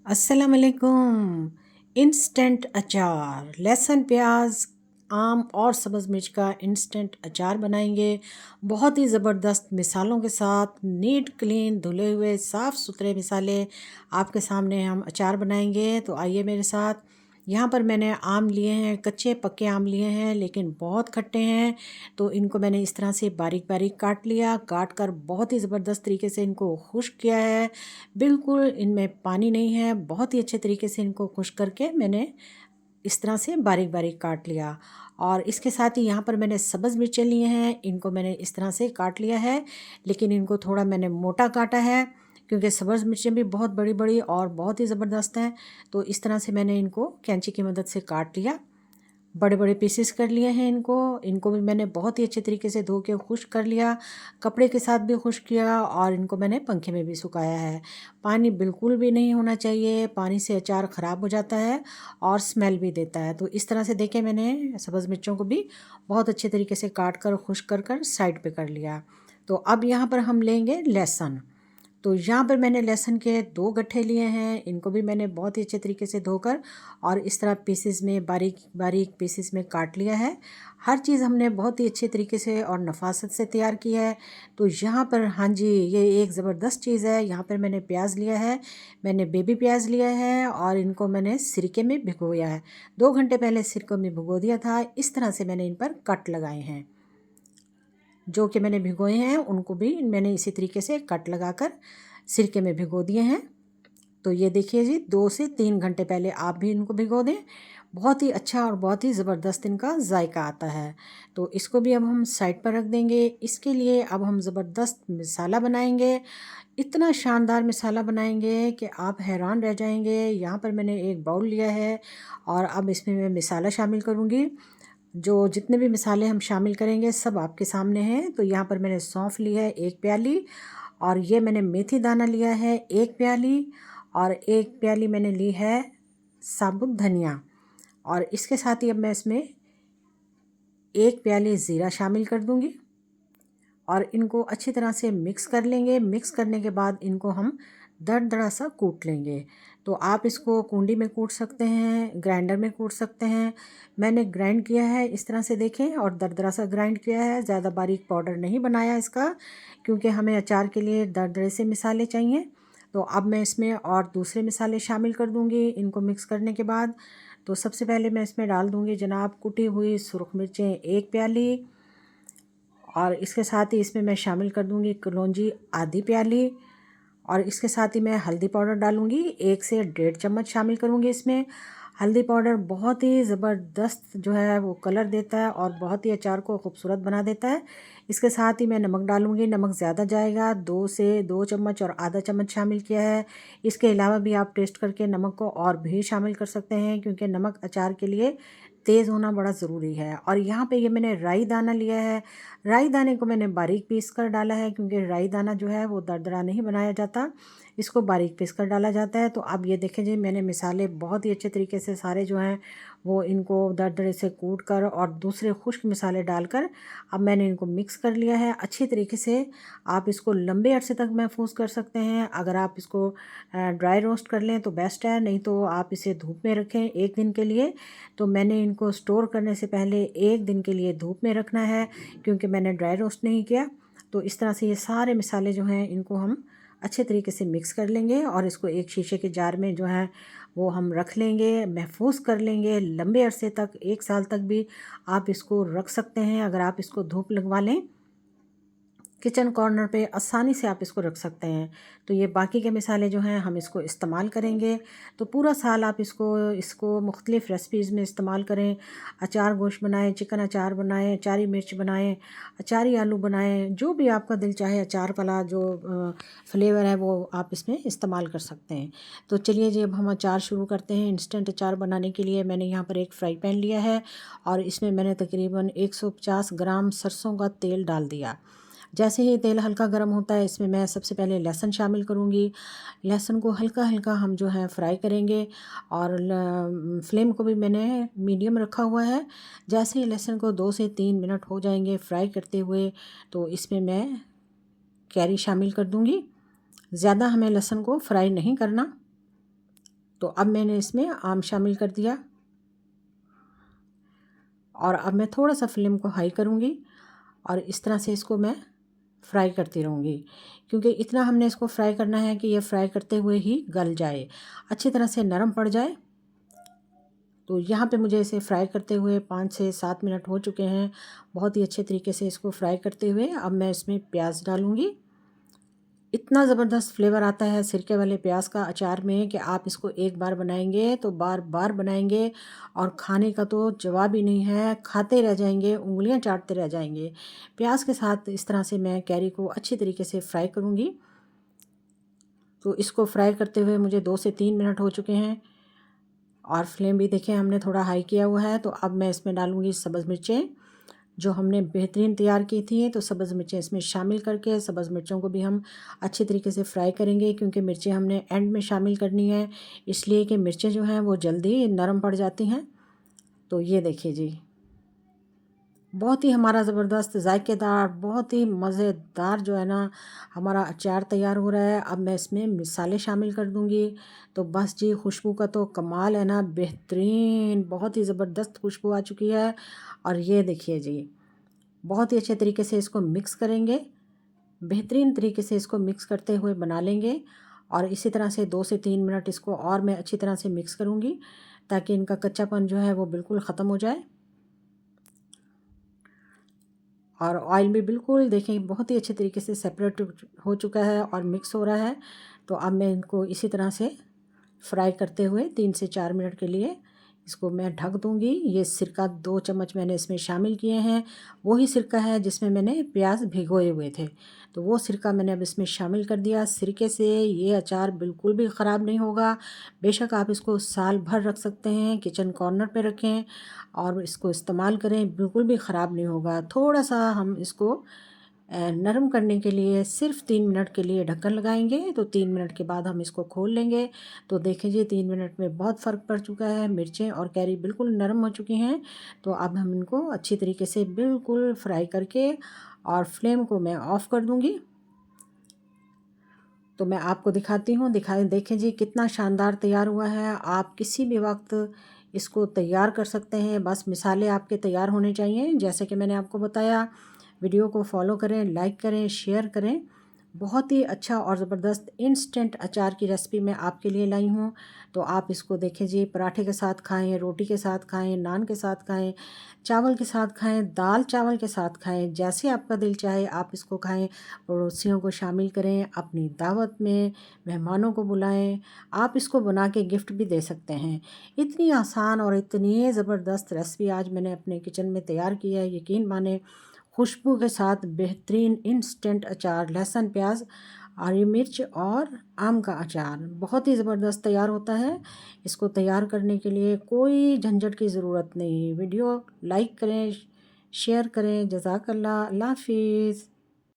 अस्सलाम वालेकुम। इंस्टेंट अचार, लहसुन प्याज आम और सब्ज़ मिर्च का इंस्टेंट अचार बनाएंगे बहुत ही ज़बरदस्त मिसालों के साथ। नीट क्लीन धुले हुए साफ़ सुथरे मिसाले आपके सामने हम अचार बनाएंगे। तो आइए मेरे साथ। यहाँ पर मैंने आम लिए हैं, कच्चे पक्के आम लिए हैं लेकिन बहुत खट्टे हैं। तो इनको मैंने इस तरह से बारीक बारीक काट लिया, काट कर बहुत ही ज़बरदस्त तरीके से इनको खुश्क किया है। बिल्कुल इनमें पानी नहीं है, बहुत ही अच्छे तरीके से इनको खुश्क करके मैंने इस तरह से बारीक बारीक काट लिया। और इसके साथ ही यहाँ पर मैंने सब्ज़ मिर्चें लिए हैं, इनको मैंने इस तरह से काट लिया है लेकिन इनको थोड़ा मैंने मोटा काटा है क्योंकि सब्ज़ मिर्चें भी बहुत बड़ी बड़ी और बहुत ही ज़बरदस्त हैं। तो इस तरह से मैंने इनको कैंची की मदद से काट लिया, बड़े बड़े पीसेस कर लिए हैं। इनको इनको भी मैंने बहुत ही अच्छे तरीके से धो के खुश्क कर लिया, कपड़े के साथ भी खुश्क किया और इनको मैंने पंखे में भी सुखाया है। पानी बिल्कुल भी नहीं होना चाहिए, पानी से अचार ख़राब हो जाता है और स्मेल भी देता है। तो इस तरह से देखें, मैंने सब्ज़ मिर्चों को भी बहुत अच्छे तरीके से काट कर खुश्क कर कर साइड पे कर लिया। तो अब यहाँ पर हम लेंगे लहसुन। तो यहाँ पर मैंने लहसुन के 2 गट्ठे लिए हैं, इनको भी मैंने बहुत ही अच्छे तरीके से धोकर और इस तरह पीसेस में बारीक बारीक पीसेस में काट लिया है। हर चीज़ हमने बहुत ही अच्छे तरीके से और नफासत से तैयार की है। तो यहाँ पर हाँ जी, ये एक ज़बरदस्त चीज़ है। यहाँ पर मैंने प्याज लिया है, मैंने बेबी प्याज लिया है और इनको मैंने सिरके में भिगोया है। 2 घंटे पहले सिरकों में भिगो दिया था। इस तरह से मैंने इन पर कट लगाए हैं। जो कि मैंने भिगोए हैं उनको भी मैंने इसी तरीके से कट लगाकर सिरके में भिगो दिए हैं। तो ये देखिए जी, 2 से 3 घंटे पहले आप भी इनको भिगो दें, बहुत ही अच्छा और बहुत ही ज़बरदस्त इनका जायका आता है। तो इसको भी अब हम साइड पर रख देंगे। इसके लिए अब हम ज़बरदस्त मसाला बनाएंगे, इतना शानदार मसाला बनाएंगे कि आप हैरान रह जाएंगे। यहाँ पर मैंने एक बाउल लिया है और अब इसमें मैं मसाला शामिल करूँगी। जो जितने भी मसाले हम शामिल करेंगे सब आपके सामने हैं। तो यहाँ पर मैंने सौंफ लिया है 1 प्याली, और ये मैंने मेथी दाना लिया है 1 प्याली, और 1 प्याली मैंने ली है साबुत धनिया। और इसके साथ ही अब मैं इसमें 1 प्याली ज़ीरा शामिल कर दूँगी और इनको अच्छी तरह से मिक्स कर लेंगे। मिक्स करने के बाद इनको हम दरदरा सा कूट लेंगे। तो आप इसको कूंडी में कूट सकते हैं, ग्राइंडर में कूट सकते हैं। मैंने ग्राइंड किया है इस तरह से देखें, और दरदरा सा ग्राइंड किया है, ज़्यादा बारीक पाउडर नहीं बनाया इसका, क्योंकि हमें अचार के लिए दरदरे से मसाले चाहिए। तो अब मैं इसमें और दूसरे मसाले शामिल कर दूँगी इनको मिक्स करने के बाद। तो सबसे पहले मैं इसमें डाल दूँगी जनाब कुटी हुई सुरख मिर्चें 1 प्याली, और इसके साथ ही इसमें मैं शामिल कर दूंगी कलौंजी आधी प्याली, और इसके साथ ही मैं हल्दी पाउडर डालूंगी 1 से 1.5 चम्मच शामिल करूंगी इसमें। हल्दी पाउडर बहुत ही ज़बरदस्त जो है वो कलर देता है और बहुत ही अचार को खूबसूरत बना देता है। इसके साथ ही मैं नमक डालूंगी, नमक ज़्यादा जाएगा, 2 से 2 चम्मच और आधा चम्मच शामिल किया है। इसके अलावा भी आप टेस्ट करके नमक को और भी शामिल कर सकते हैं, क्योंकि नमक अचार के लिए तेज़ होना बड़ा ज़रूरी है। और यहाँ पे ये मैंने राई दाना लिया है, राई दाने को मैंने बारीक पीस कर डाला है, क्योंकि राई दाना जो है वो दरदरा नहीं बनाया जाता, इसको बारीक पीस कर डाला जाता है। तो अब ये देखें जी, मैंने मसाले बहुत ही अच्छे तरीके से सारे जो हैं वो इनको दरदरे से कूट कर और दूसरे खुश्क मसाले डालकर अब मैंने इनको मिक्स कर लिया है अच्छी तरीके से। आप इसको लंबे अरसे तक महफूज कर सकते हैं। अगर आप इसको ड्राई रोस्ट कर लें तो बेस्ट है, नहीं तो आप इसे धूप में रखें 1 दिन के लिए। तो मैंने इनको स्टोर करने से पहले 1 दिन के लिए धूप में रखना है, क्योंकि मैंने ड्राई रोस्ट नहीं किया। तो इस तरह से ये सारे मसाले जो हैं इनको हम अच्छे तरीके से मिक्स कर लेंगे और इसको एक शीशे के जार में जो है वो हम रख लेंगे, महफूज कर लेंगे लंबे अरसे तक। 1 साल तक भी आप इसको रख सकते हैं अगर आप इसको धूप लगवा लें। किचन कॉर्नर पे आसानी से आप इसको रख सकते हैं। तो ये बाकी के मसाले जो हैं हम इसको इस्तेमाल करेंगे। तो पूरा साल आप इसको इसको मुख्तलिफ़ रेसिपीज़ में इस्तेमाल करें। अचार गोश्त बनाएं, चिकन अचार बनाएं, अचारी मिर्च बनाएं, अचारी आलू बनाएं, जो भी आपका दिल चाहे अचार वाला जो फ्लेवर है वो आप इसमें इस्तेमाल कर सकते हैं। तो चलिए जी, अब हम अचार शुरू करते हैं। इंस्टेंट अचार बनाने के लिए मैंने यहाँ पर एक फ्राई पैन लिया है और इसमें मैंने तकरीबन 150 ग्राम सरसों का तेल डाल दिया। जैसे ही तेल हल्का गर्म होता है, इसमें मैं सबसे पहले लहसुन शामिल करूँगी। लहसुन को हल्का हल्का हम जो है फ्राई करेंगे, और फ्लेम को भी मैंने मीडियम रखा हुआ है। जैसे ही लहसुन को 2 से 3 मिनट हो जाएंगे फ्राई करते हुए, तो इसमें मैं कैरी शामिल कर दूँगी। ज़्यादा हमें लहसुन को फ्राई नहीं करना। तो अब मैंने इसमें आम शामिल कर दिया और अब मैं थोड़ा सा फ्लेम को हाई करूँगी और इस तरह से इसको मैं फ्राई करती रहूँगी, क्योंकि इतना हमने इसको फ्राई करना है कि ये फ्राई करते हुए ही गल जाए, अच्छी तरह से नरम पड़ जाए। तो यहाँ पे मुझे इसे फ्राई करते हुए 5 से 7 मिनट हो चुके हैं। बहुत ही अच्छे तरीके से इसको फ्राई करते हुए अब मैं इसमें प्याज डालूँगी। इतना ज़बरदस्त फ्लेवर आता है सिरके वाले प्याज का अचार में कि आप इसको एक बार बनाएंगे तो बार बार बनाएंगे और खाने का तो जवाब ही नहीं है, खाते रह जाएंगे, उंगलियां चाटते रह जाएंगे। प्याज के साथ इस तरह से मैं कैरी को अच्छी तरीके से फ्राई करूँगी। तो इसको फ्राई करते हुए मुझे 2 से 3 मिनट हो चुके हैं और फ्लेम भी देखें हमने थोड़ा हाई किया हुआ है। तो अब मैं इसमें डालूँगी सब्ज़ मिर्चें जो हमने बेहतरीन तैयार की थी। तो सब्ज़ मिर्चें इसमें शामिल करके सब्ज़ मिर्चों को भी हम अच्छी तरीके से फ्राई करेंगे, क्योंकि मिर्चें हमने एंड में शामिल करनी है, इसलिए कि मिर्चें जो हैं वो जल्दी नरम पड़ जाती हैं। तो ये देखिए जी, बहुत ही हमारा ज़बरदस्त ज़ायकेदार, बहुत ही मज़ेदार जो है ना हमारा अचार तैयार हो रहा है। अब मैं इसमें मसाले शामिल कर दूँगी। तो बस जी, खुशबू का तो कमाल है ना, बेहतरीन, बहुत ही ज़बरदस्त खुशबू आ चुकी है। और ये देखिए जी, बहुत ही अच्छे तरीके से इसको मिक्स करेंगे, बेहतरीन तरीके से इसको मिक्स करते हुए बना लेंगे। और इसी तरह से 2 से 3 मिनट इसको और मैं अच्छी तरह से मिक्स करूँगी, ताकि इनका कच्चापन जो है वो बिल्कुल ख़त्म हो जाए। और ऑयल भी बिल्कुल देखें बहुत ही अच्छे तरीके से सेपरेट हो चुका है और मिक्स हो रहा है। तो अब मैं इनको इसी तरह से फ्राई करते हुए 3 से 4 मिनट के लिए इसको मैं ढक दूँगी। ये सिरका 2 चम्मच मैंने इसमें शामिल किए हैं, वही सिरका है जिसमें मैंने प्याज भिगोए हुए थे। तो वो सिरका मैंने अब इसमें शामिल कर दिया। सिरके से ये अचार बिल्कुल भी ख़राब नहीं होगा। बेशक आप इसको साल भर रख सकते हैं, किचन कॉर्नर पे रखें और इसको इस्तेमाल करें, बिल्कुल भी ख़राब नहीं होगा। थोड़ा-सा हम इसको नरम करने के लिए सिर्फ 3 मिनट के लिए ढक्कन लगाएंगे। तो 3 मिनट के बाद हम इसको खोल लेंगे। तो देखिए 3 मिनट में बहुत फ़र्क पड़ चुका है, मिर्चें और कैरी बिल्कुल नरम हो चुकी हैं। तो अब हम इनको अच्छी तरीके से बिल्कुल फ्राई करके और फ्लेम को मैं ऑफ़ कर दूँगी। तो मैं आपको दिखाती हूँ, देखें जी कितना शानदार तैयार हुआ है। आप किसी भी वक्त इसको तैयार कर सकते हैं, बस मिसाले आपके तैयार होने चाहिए जैसे कि मैंने आपको बताया। वीडियो को फॉलो करें, लाइक करें, शेयर करें। बहुत ही अच्छा और ज़बरदस्त इंस्टेंट अचार की रेसिपी मैं आपके लिए लाई हूँ। तो आप इसको देखें जी, पराठे के साथ खाएं, रोटी के साथ खाएं, नान के साथ खाएं, चावल के साथ खाएं, दाल चावल के साथ खाएं, जैसे आपका दिल चाहे आप इसको खाएं। पड़ोसियों को शामिल करें अपनी दावत में, मेहमानों को बुलाएं। आप इसको बना के गिफ्ट भी दे सकते हैं। इतनी आसान और इतनी ज़बरदस्त रेसिपी आज मैंने अपने किचन में तैयार की है, यकीन माने। खुशबू के साथ बेहतरीन इंस्टेंट अचार, लहसुन, प्याज, हरी मिर्च और आम का अचार बहुत ही ज़बरदस्त तैयार होता है। इसको तैयार करने के लिए कोई झंझट की ज़रूरत नहीं। वीडियो लाइक करें, शेयर करें। जज़ाकल्लाह, अल्लाह हाफ़िज़।